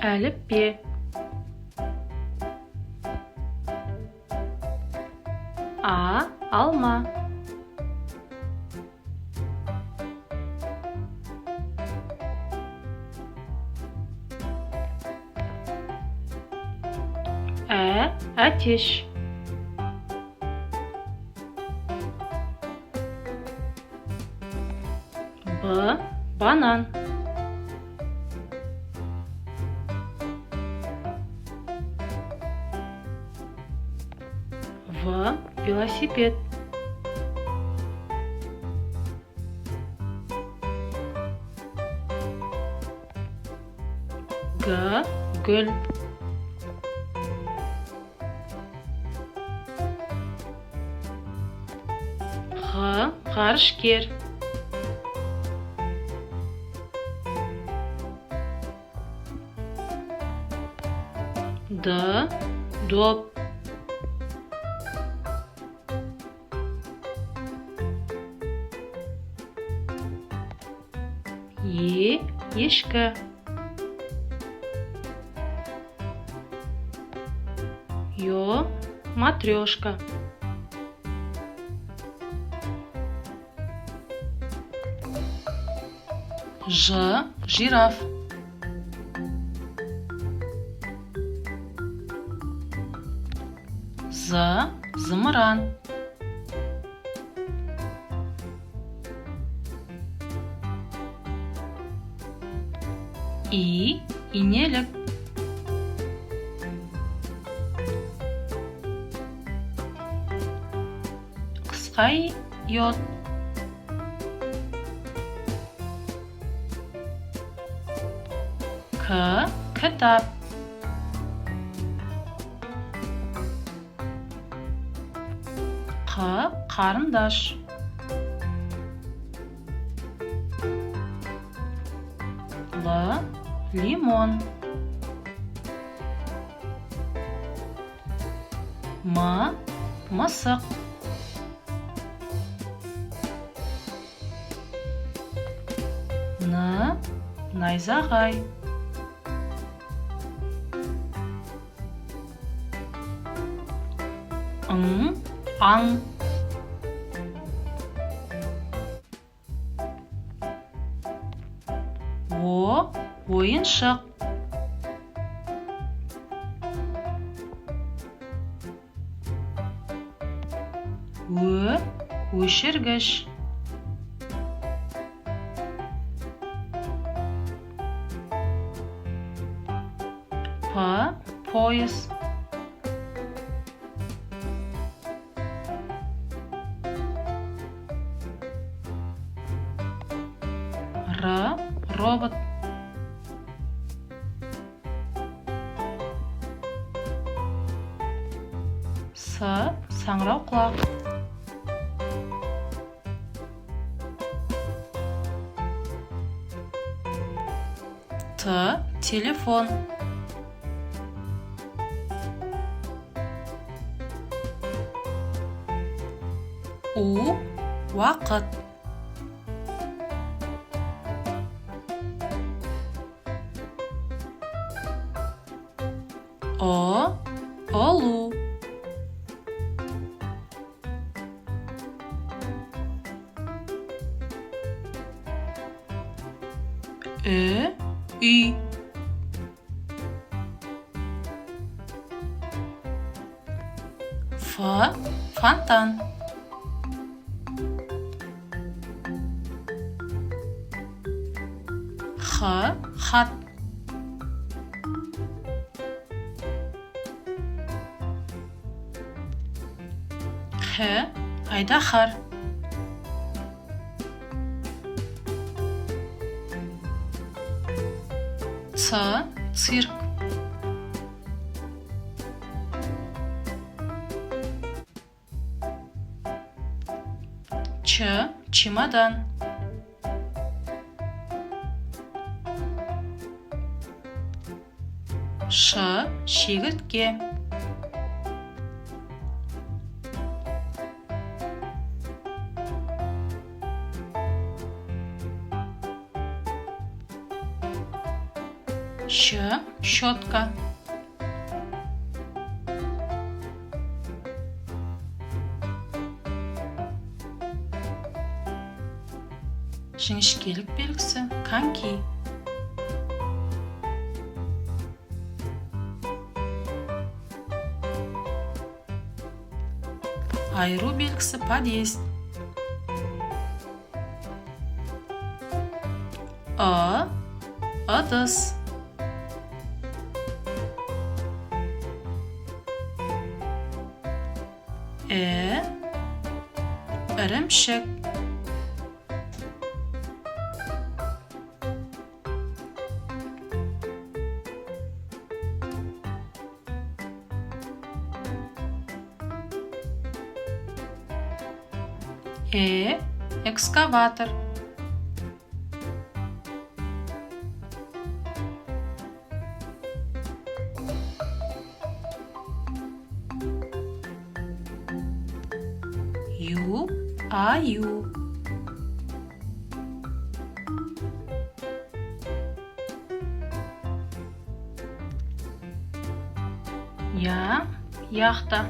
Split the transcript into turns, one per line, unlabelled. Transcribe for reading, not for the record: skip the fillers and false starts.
Әліппе. А. Алма. Әтеш. Б. Банан. В. Велосипед. Г. Гүл. Г. Ғарышкер. Д. Доп. Е. Ешкі. Ё. Матрешка. Ж. Жираф. З. Зымыран. И. Инелік. Қысқа йод. К. Кітап. Қ. Қарындаш. Л. Лимон. М. Мысық. Н. Найзағай. Ң. Аң. О. Ойыншық. Ö. Өшіргіш. П. Пояс. Р. Робот. С. Саңырауқұлақ. Т. Телефон. У. Уақыт. О. Олу. Үй. Ф. Фонтан. Х. Хат. Х. Айдаһар. Ц. Цирк. Ч. Чемодан. Ш. Шегіртке. Щ. Щотка. Жіңішкелік белгісі коньки. Айыру белгісі подъезд. Ыдыс. Ірімшік. Экскаватор. Аю. Яхта.